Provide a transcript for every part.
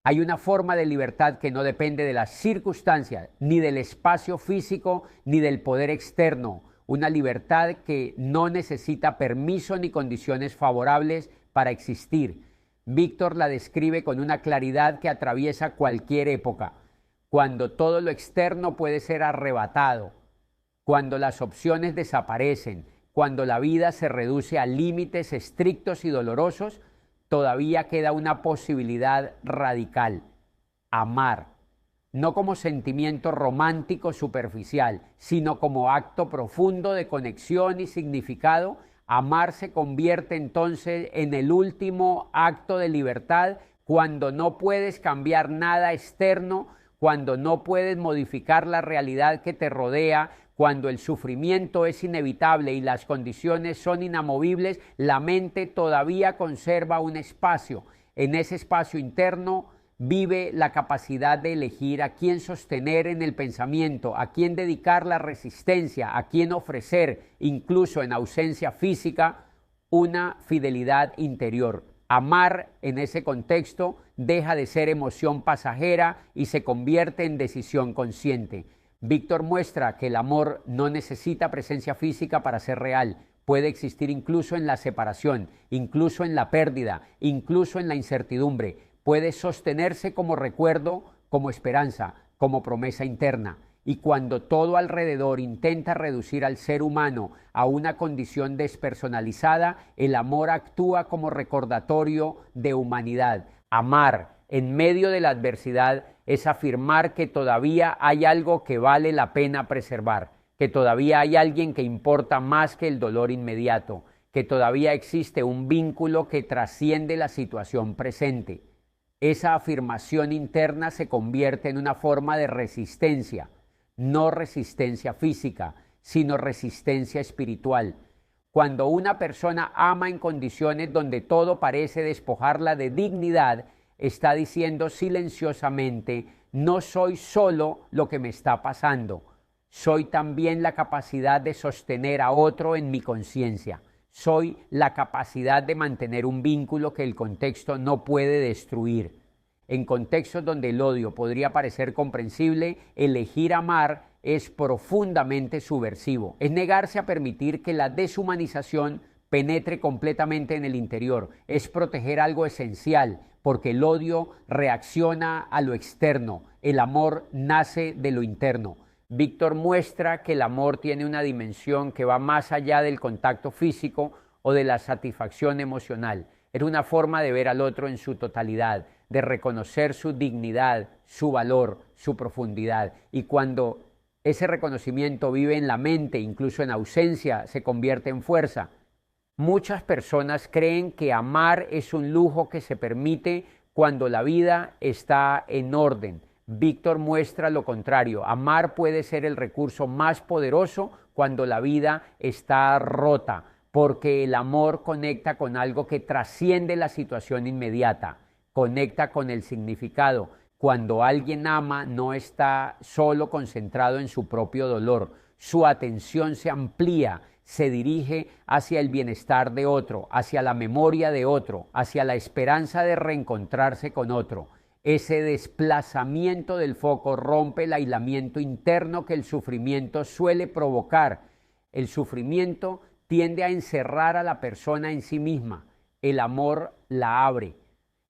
Hay una forma de libertad que no depende de las circunstancias, ni del espacio físico, ni del poder externo. Una libertad que no necesita permiso ni condiciones favorables para existir. Víctor la describe con una claridad que atraviesa cualquier época, cuando todo lo externo puede ser arrebatado, cuando las opciones desaparecen, cuando la vida se reduce a límites estrictos y dolorosos, todavía queda una posibilidad radical: amar, no como sentimiento romántico superficial, sino como acto profundo de conexión y significado. Amar se convierte entonces en el último acto de libertad cuando no puedes cambiar nada externo, cuando no puedes modificar la realidad que te rodea, cuando el sufrimiento es inevitable y las condiciones son inamovibles. La mente todavía conserva un espacio. En ese espacio interno vive la capacidad de elegir a quién sostener en el pensamiento, a quién dedicar la resistencia, a quién ofrecer, incluso en ausencia física, una fidelidad interior. Amar en ese contexto deja de ser emoción pasajera y se convierte en decisión consciente. Víctor muestra que el amor no necesita presencia física para ser real. Puede existir incluso en la separación, incluso en la pérdida, incluso en la incertidumbre. Puede sostenerse como recuerdo, como esperanza, como promesa interna. Y cuando todo alrededor intenta reducir al ser humano a una condición despersonalizada, el amor actúa como recordatorio de humanidad. Amar en medio de la adversidad es afirmar que todavía hay algo que vale la pena preservar, que todavía hay alguien que importa más que el dolor inmediato, que todavía existe un vínculo que trasciende la situación presente. Esa afirmación interna se convierte en una forma de resistencia, no resistencia física, sino resistencia espiritual. Cuando una persona ama en condiciones donde todo parece despojarla de dignidad, está diciendo silenciosamente: no soy solo lo que me está pasando, soy también la capacidad de sostener a otro en mi conciencia, soy la capacidad de mantener un vínculo que el contexto no puede destruir. En contextos donde el odio podría parecer comprensible, elegir amar es profundamente subversivo. Es negarse a permitir que la deshumanización penetre completamente en el interior. Es proteger algo esencial, porque el odio reacciona a lo externo. El amor nace de lo interno. Víctor muestra que el amor tiene una dimensión que va más allá del contacto físico o de la satisfacción emocional. Es una forma de ver al otro en su totalidad, de reconocer su dignidad, su valor, su profundidad. Y cuando ese reconocimiento vive en la mente, incluso en ausencia, se convierte en fuerza. Muchas personas creen que amar es un lujo que se permite cuando la vida está en orden. Víctor muestra lo contrario. Amar puede ser el recurso más poderoso cuando la vida está rota, porque el amor conecta con algo que trasciende la situación inmediata, conecta con el significado. Cuando alguien ama, no está solo concentrado en su propio dolor, su atención se amplía, se dirige hacia el bienestar de otro, hacia la memoria de otro, hacia la esperanza de reencontrarse con otro. Ese desplazamiento del foco rompe el aislamiento interno que el sufrimiento suele provocar. El sufrimiento tiende a encerrar a la persona en sí misma. El amor la abre.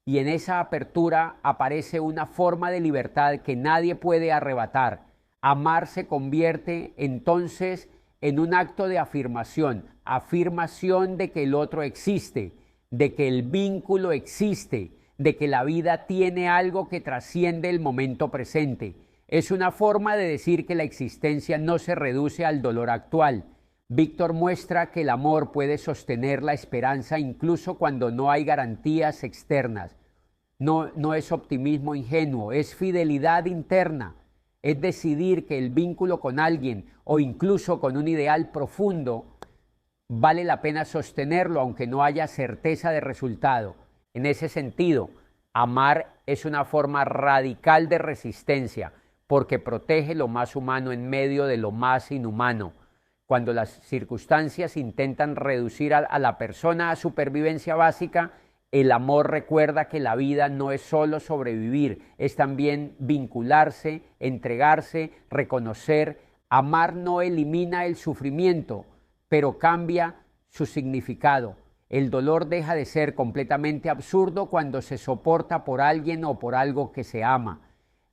Y en esa apertura aparece una forma de libertad que nadie puede arrebatar. Amar se convierte entonces en un acto de afirmación, afirmación de que el otro existe, de que el vínculo existe, de que la vida tiene algo que trasciende el momento presente. Es una forma de decir que la existencia no se reduce al dolor actual. Víctor muestra que el amor puede sostener la esperanza incluso cuando no hay garantías externas. No es optimismo ingenuo, es fidelidad interna. Es decidir que el vínculo con alguien o incluso con un ideal profundo vale la pena sostenerlo aunque no haya certeza de resultado. En ese sentido, amar es una forma radical de resistencia porque protege lo más humano en medio de lo más inhumano. Cuando las circunstancias intentan reducir a la persona a supervivencia básica, El amor recuerda que la vida no es solo sobrevivir, es también vincularse, entregarse, reconocer. Amar no elimina el sufrimiento, pero cambia su significado. El dolor deja de ser completamente absurdo cuando se soporta por alguien o por algo que se ama.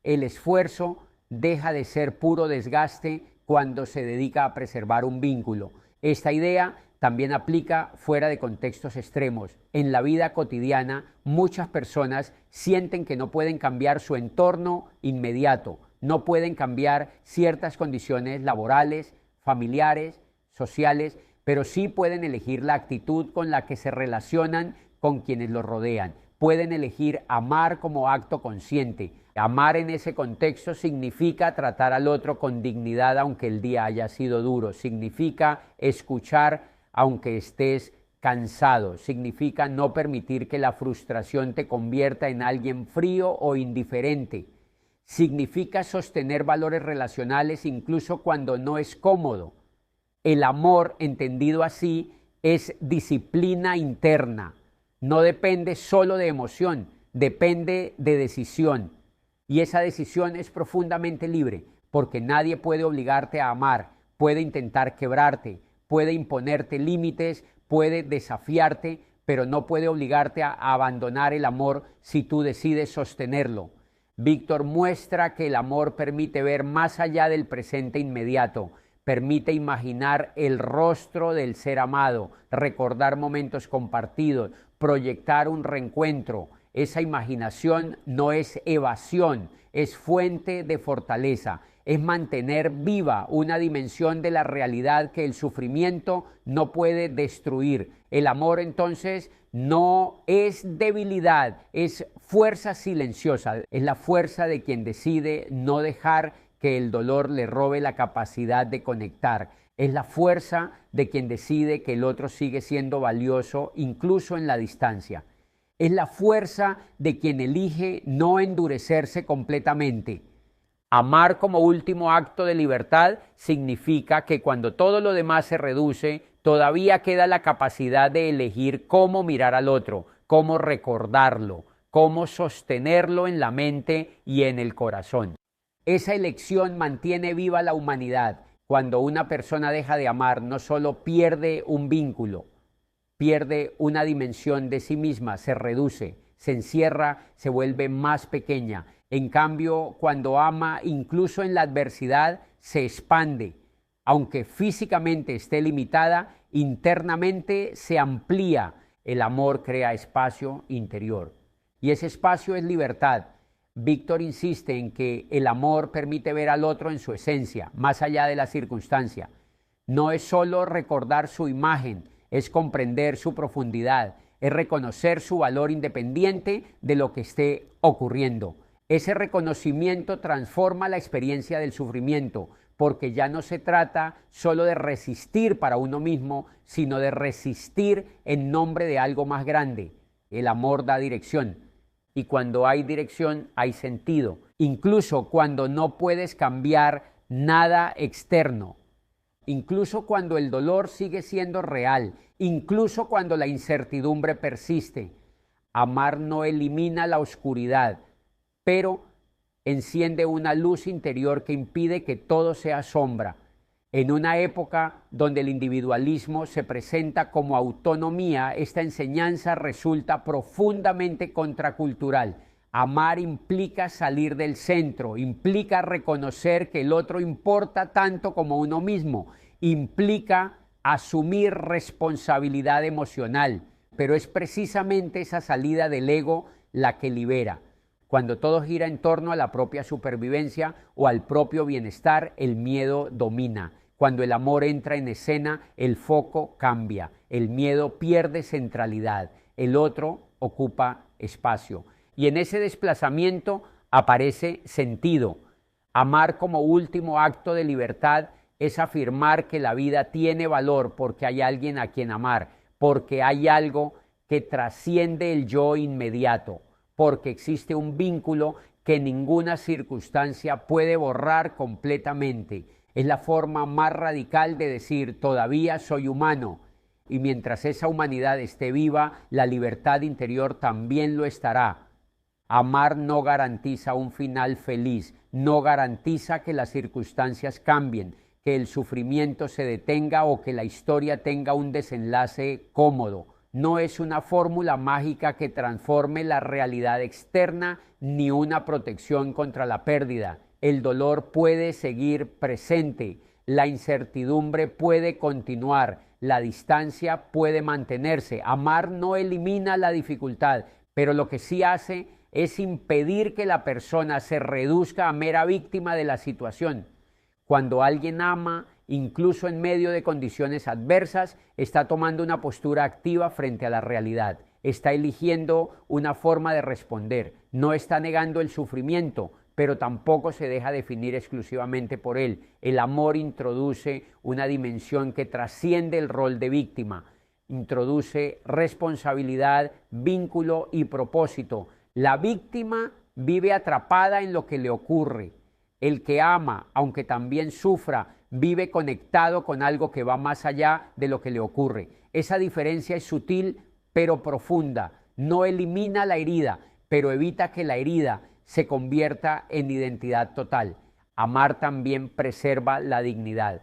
El esfuerzo deja de ser puro desgaste cuando se dedica a preservar un vínculo. Esta idea también aplica fuera de contextos extremos. En la vida cotidiana, muchas personas sienten que no pueden cambiar su entorno inmediato, no pueden cambiar ciertas condiciones laborales, familiares, sociales, pero sí pueden elegir la actitud con la que se relacionan con quienes los rodean. Pueden elegir amar como acto consciente. Amar en ese contexto significa tratar al otro con dignidad aunque el día haya sido duro. Significa escuchar aunque estés cansado. Significa no permitir que la frustración te convierta en alguien frío o indiferente. Significa sostener valores relacionales incluso cuando no es cómodo. El amor, entendido así, es disciplina interna. No depende solo de emoción, depende de decisión. Y esa decisión es profundamente libre, porque nadie puede obligarte a amar, puede intentar quebrarte, puede imponerte límites, puede desafiarte, pero no puede obligarte a abandonar el amor si tú decides sostenerlo. Víctor muestra que el amor permite ver más allá del presente inmediato, permite imaginar el rostro del ser amado, recordar momentos compartidos, proyectar un reencuentro. Esa imaginación no es evasión, es fuente de fortaleza, es mantener viva una dimensión de la realidad que el sufrimiento no puede destruir. El amor entonces no es debilidad, es fuerza silenciosa, es la fuerza de quien decide no dejar que el dolor le robe la capacidad de conectar. Es la fuerza de quien decide que el otro sigue siendo valioso incluso en la distancia. Es la fuerza de quien elige no endurecerse completamente. Amar como último acto de libertad significa que cuando todo lo demás se reduce, todavía queda la capacidad de elegir cómo mirar al otro, cómo recordarlo, cómo sostenerlo en la mente y en el corazón. Esa elección mantiene viva la humanidad. Cuando una persona deja de amar, no solo pierde un vínculo, pierde una dimensión de sí misma, se reduce, se encierra, se vuelve más pequeña. En cambio, cuando ama, incluso en la adversidad, se expande. Aunque físicamente esté limitada, internamente se amplía. El amor crea espacio interior. Y ese espacio es libertad. Víctor insiste en que el amor permite ver al otro en su esencia, más allá de la circunstancia. No es solo recordar su imagen, es comprender su profundidad, es reconocer su valor independiente de lo que esté ocurriendo. Ese reconocimiento transforma la experiencia del sufrimiento, porque ya no se trata solo de resistir para uno mismo, sino de resistir en nombre de algo más grande. El amor da dirección, y cuando hay dirección hay sentido, incluso cuando no puedes cambiar nada externo. Incluso cuando el dolor sigue siendo real, incluso cuando la incertidumbre persiste. Amar no elimina la oscuridad, pero enciende una luz interior que impide que todo sea sombra. En una época donde el individualismo se presenta como autonomía, esta enseñanza resulta profundamente contracultural. Amar implica salir del centro, implica reconocer que el otro importa tanto como uno mismo, implica asumir responsabilidad emocional, pero es precisamente esa salida del ego la que libera. Cuando todo gira en torno a la propia supervivencia o al propio bienestar, el miedo domina. Cuando el amor entra en escena, el foco cambia, el miedo pierde centralidad, el otro ocupa espacio. Y en ese desplazamiento aparece sentido. Amar como último acto de libertad es afirmar que la vida tiene valor porque hay alguien a quien amar, porque hay algo que trasciende el yo inmediato, porque existe un vínculo que ninguna circunstancia puede borrar completamente. Es la forma más radical de decir, todavía soy humano. Y mientras esa humanidad esté viva, la libertad interior también lo estará. Amar no garantiza un final feliz, no garantiza que las circunstancias cambien, que el sufrimiento se detenga o que la historia tenga un desenlace cómodo. No es una fórmula mágica que transforme la realidad externa ni una protección contra la pérdida. El dolor puede seguir presente, la incertidumbre puede continuar, la distancia puede mantenerse. Amar no elimina la dificultad, pero lo que sí hace es impedir que la persona se reduzca a mera víctima de la situación. Cuando alguien ama, incluso en medio de condiciones adversas, está tomando una postura activa frente a la realidad, está eligiendo una forma de responder, no está negando el sufrimiento, pero tampoco se deja definir exclusivamente por él. El amor introduce una dimensión que trasciende el rol de víctima, introduce responsabilidad, vínculo y propósito. La víctima vive atrapada en lo que le ocurre. El que ama, aunque también sufra, vive conectado con algo que va más allá de lo que le ocurre. Esa diferencia es sutil pero profunda. No elimina la herida, pero evita que la herida se convierta en identidad total. Amar también preserva la dignidad,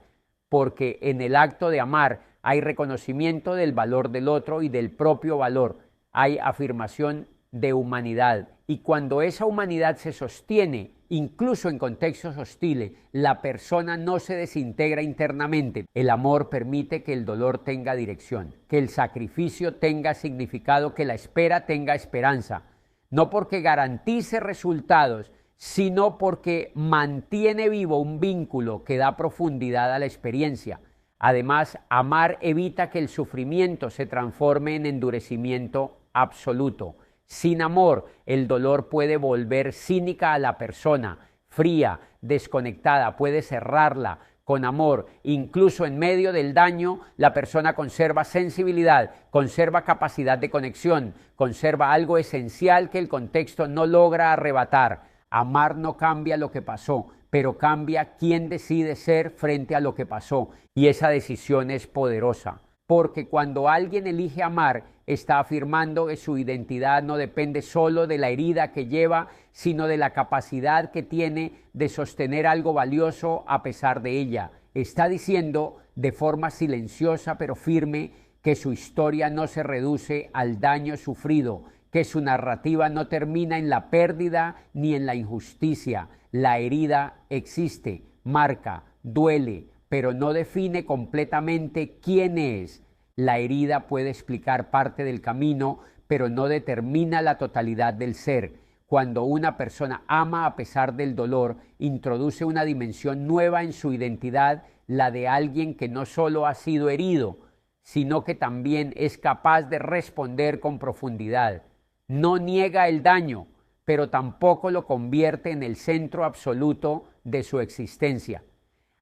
porque en el acto de amar hay reconocimiento del valor del otro y del propio valor. Hay afirmación de humanidad. Y cuando esa humanidad se sostiene, incluso en contextos hostiles, la persona no se desintegra internamente. El amor permite que el dolor tenga dirección, que el sacrificio tenga significado, que la espera tenga esperanza. No porque garantice resultados, sino porque mantiene vivo un vínculo que da profundidad a la experiencia. Además, amar evita que el sufrimiento se transforme en endurecimiento absoluto. Sin amor, el dolor puede volver cínica a la persona, fría, desconectada, puede cerrarla. Con amor, incluso en medio del daño, la persona conserva sensibilidad, conserva capacidad de conexión, conserva algo esencial que el contexto no logra arrebatar. Amar no cambia lo que pasó, pero cambia quién decide ser frente a lo que pasó, y esa decisión es poderosa. Porque cuando alguien elige amar, está afirmando que su identidad no depende solo de la herida que lleva, sino de la capacidad que tiene de sostener algo valioso a pesar de ella. Está diciendo de forma silenciosa pero firme que su historia no se reduce al daño sufrido, que su narrativa no termina en la pérdida ni en la injusticia. La herida existe, marca, duele, pero no define completamente quién es. La herida puede explicar parte del camino, pero no determina la totalidad del ser. Cuando una persona ama a pesar del dolor, introduce una dimensión nueva en su identidad, la de alguien que no solo ha sido herido, sino que también es capaz de responder con profundidad. No niega el daño, pero tampoco lo convierte en el centro absoluto de su existencia.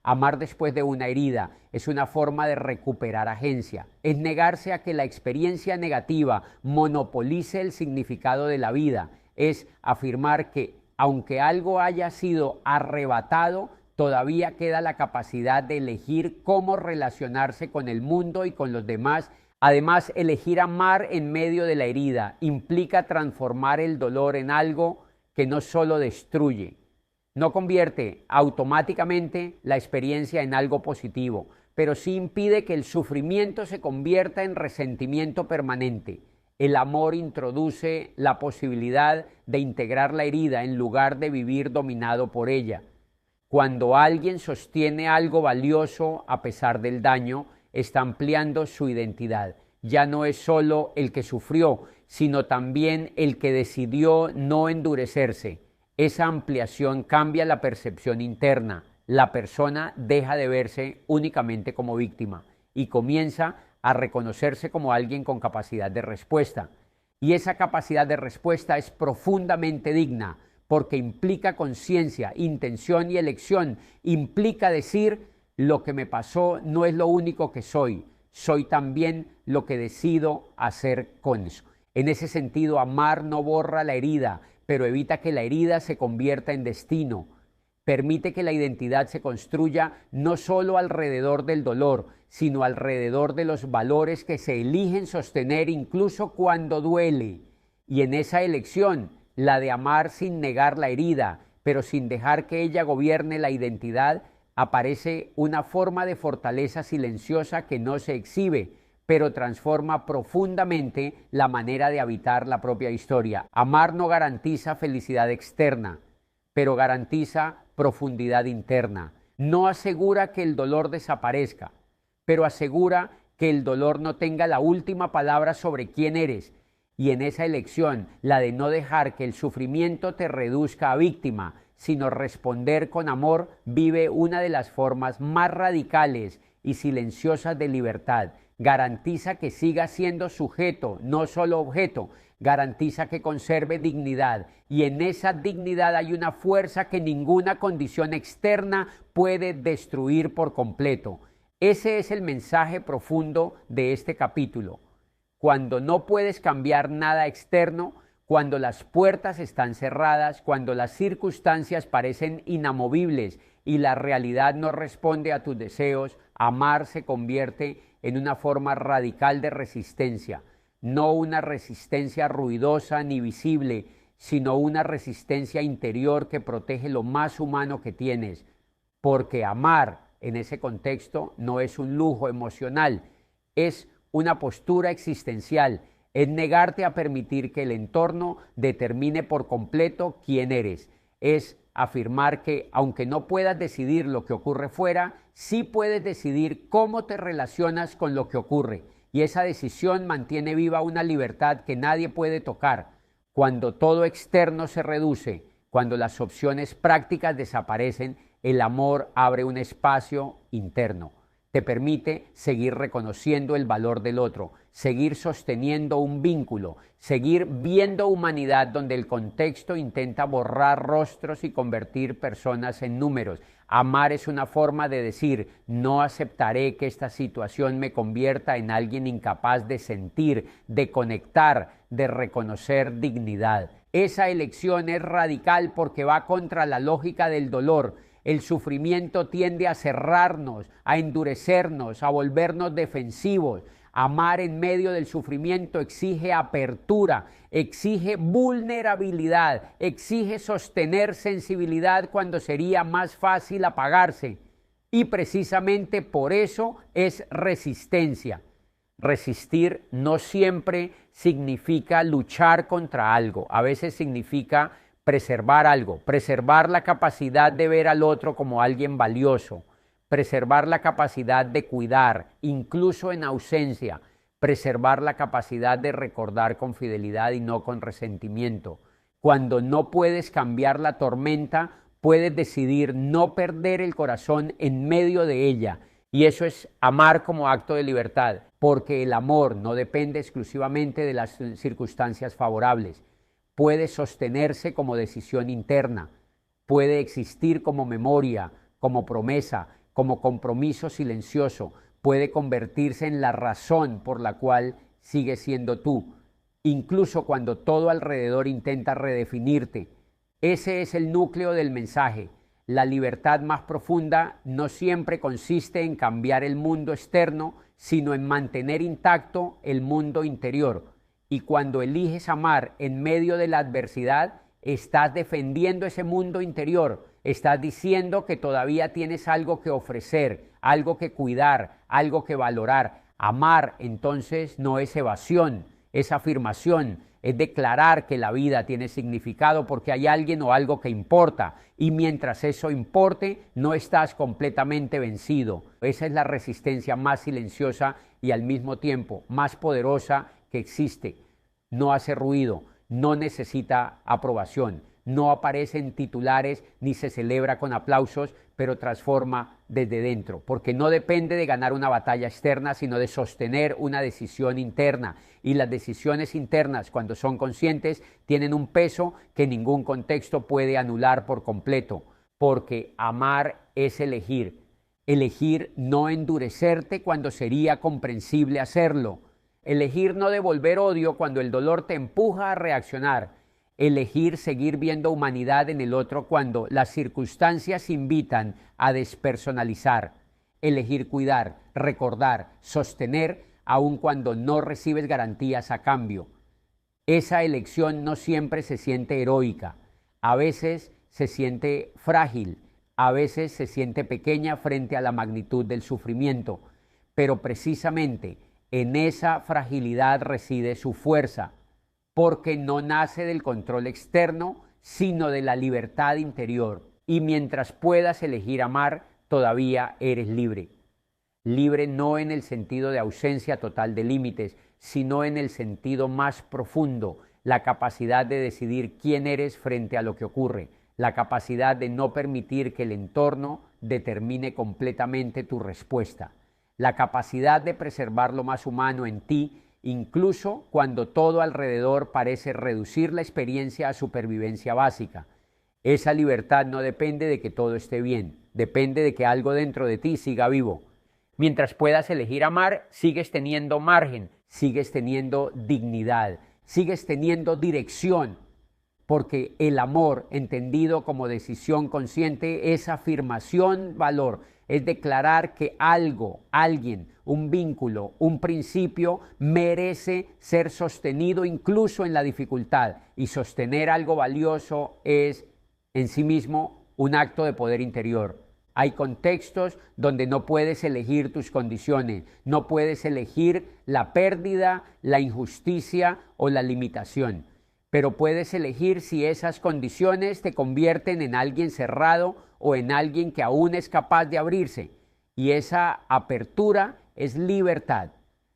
Amar después de una herida es una forma de recuperar agencia, es negarse a que la experiencia negativa monopolice el significado de la vida, es afirmar que aunque algo haya sido arrebatado, todavía queda la capacidad de elegir cómo relacionarse con el mundo y con los demás. Además, elegir amar en medio de la herida implica transformar el dolor en algo que no solo destruye, no convierte automáticamente la experiencia en algo positivo, pero sí impide que el sufrimiento se convierta en resentimiento permanente. El amor introduce la posibilidad de integrar la herida en lugar de vivir dominado por ella. Cuando alguien sostiene algo valioso a pesar del daño, está ampliando su identidad. Ya no es solo el que sufrió, sino también el que decidió no endurecerse. Esa ampliación cambia la percepción interna. La persona deja de verse únicamente como víctima y comienza a reconocerse como alguien con capacidad de respuesta. Y esa capacidad de respuesta es profundamente digna porque implica conciencia, intención y elección. Implica decir: lo que me pasó no es lo único que soy también lo que decido hacer con eso. En ese sentido, amar no borra la herida, pero evita que la herida se convierta en destino. Permite que la identidad se construya no solo alrededor del dolor, sino alrededor de los valores que se eligen sostener incluso cuando duele. Y en esa elección, la de amar sin negar la herida, pero sin dejar que ella gobierne la identidad, aparece una forma de fortaleza silenciosa que no se exhibe, pero transforma profundamente la manera de habitar la propia historia. Amar no garantiza felicidad externa, pero garantiza profundidad interna. No asegura que el dolor desaparezca, pero asegura que el dolor no tenga la última palabra sobre quién eres. Y en esa elección, la de no dejar que el sufrimiento te reduzca a víctima, sino responder con amor, vive una de las formas más radicales y silenciosas de libertad. Garantiza que siga siendo sujeto, no solo objeto. Garantiza que conserve dignidad, y en esa dignidad hay una fuerza que ninguna condición externa puede destruir por completo. Ese es el mensaje profundo de este capítulo. Cuando no puedes cambiar nada externo, cuando las puertas están cerradas, cuando las circunstancias parecen inamovibles y la realidad no responde a tus deseos, amar se convierte en una forma radical de resistencia. No una resistencia ruidosa ni visible, sino una resistencia interior que protege lo más humano que tienes. Porque amar en ese contexto no es un lujo emocional, es una postura existencial, es negarte a permitir que el entorno determine por completo quién eres, es afirmar que aunque no puedas decidir lo que ocurre fuera, sí puedes decidir cómo te relacionas con lo que ocurre, y esa decisión mantiene viva una libertad que nadie puede tocar. Cuando todo externo se reduce, cuando las opciones prácticas desaparecen, el amor abre un espacio interno. Te permite seguir reconociendo el valor del otro, seguir sosteniendo un vínculo, seguir viendo humanidad donde el contexto intenta borrar rostros y convertir personas en números. Amar es una forma de decir, no aceptaré que esta situación me convierta en alguien incapaz de sentir, de conectar, de reconocer dignidad. Esa elección es radical porque va contra la lógica del dolor. El sufrimiento tiende a cerrarnos, a endurecernos, a volvernos defensivos. Amar en medio del sufrimiento exige apertura, exige vulnerabilidad, exige sostener sensibilidad cuando sería más fácil apagarse. Y precisamente por eso es resistencia. Resistir no siempre significa luchar contra algo, a veces significa preservar algo, preservar la capacidad de ver al otro como alguien valioso, preservar la capacidad de cuidar, incluso en ausencia, preservar la capacidad de recordar con fidelidad y no con resentimiento. Cuando no puedes cambiar la tormenta, puedes decidir no perder el corazón en medio de ella, y eso es amar como acto de libertad, porque el amor no depende exclusivamente de las circunstancias favorables. Puede sostenerse como decisión interna, puede existir como memoria, como promesa, como compromiso silencioso, puede convertirse en la razón por la cual sigues siendo tú, incluso cuando todo alrededor intenta redefinirte. Ese es el núcleo del mensaje. La libertad más profunda no siempre consiste en cambiar el mundo externo, sino en mantener intacto el mundo interior. Y cuando eliges amar en medio de la adversidad, estás defendiendo ese mundo interior, estás diciendo que todavía tienes algo que ofrecer, algo que cuidar, algo que valorar. Amar entonces no es evasión, es afirmación, es declarar que la vida tiene significado porque hay alguien o algo que importa, y mientras eso importe, no estás completamente vencido. Esa es la resistencia más silenciosa y al mismo tiempo más poderosa que existe. No hace ruido, no necesita aprobación, no aparece en titulares ni se celebra con aplausos, pero transforma desde dentro, porque no depende de ganar una batalla externa, sino de sostener una decisión interna. Y las decisiones internas, cuando son conscientes, tienen un peso que ningún contexto puede anular por completo, porque amar es elegir. Elegir no endurecerte cuando sería comprensible hacerlo. Elegir no devolver odio cuando el dolor te empuja a reaccionar. elegir seguir viendo humanidad en el otro cuando las circunstancias invitan a despersonalizar, elegir cuidar, recordar, sostener, aun cuando no recibes garantías a cambio. Esa elección no siempre se siente heroica, a veces se siente frágil, a veces se siente pequeña frente a la magnitud del sufrimiento, pero precisamente en esa fragilidad reside su fuerza, porque no nace del control externo, sino de la libertad interior. Y mientras puedas elegir amar, todavía eres libre. Libre no en el sentido de ausencia total de límites, sino en el sentido más profundo, la capacidad de decidir quién eres frente a lo que ocurre, la capacidad de no permitir que el entorno determine completamente tu respuesta, la capacidad de preservar lo más humano en ti, incluso cuando todo alrededor parece reducir la experiencia a supervivencia básica. Esa libertad no depende de que todo esté bien, depende de que algo dentro de ti siga vivo. Mientras puedas elegir amar, sigues teniendo margen, sigues teniendo dignidad, sigues teniendo dirección, porque el amor, entendido como decisión consciente, es afirmación, valor, es declarar que algo, alguien, un vínculo, un principio merece ser sostenido incluso en la dificultad, y sostener algo valioso es en sí mismo un acto de poder interior. Hay contextos donde no puedes elegir tus condiciones, no puedes elegir la pérdida, la injusticia o la limitación, pero puedes elegir si esas condiciones te convierten en alguien cerrado o en alguien que aún es capaz de abrirse. Y esa apertura es libertad.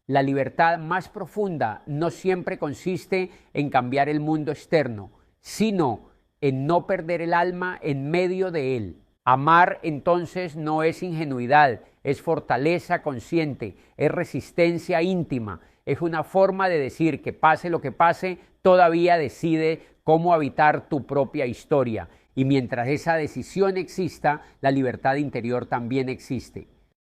La libertad más profunda no siempre consiste en cambiar el mundo externo, sino en no perder el alma en medio de él. Amar entonces no es ingenuidad, es fortaleza consciente, es resistencia íntima, es una forma de decir que pase lo que pase, todavía decide cómo habitar tu propia historia. Y mientras esa decisión exista, la libertad interior también existe.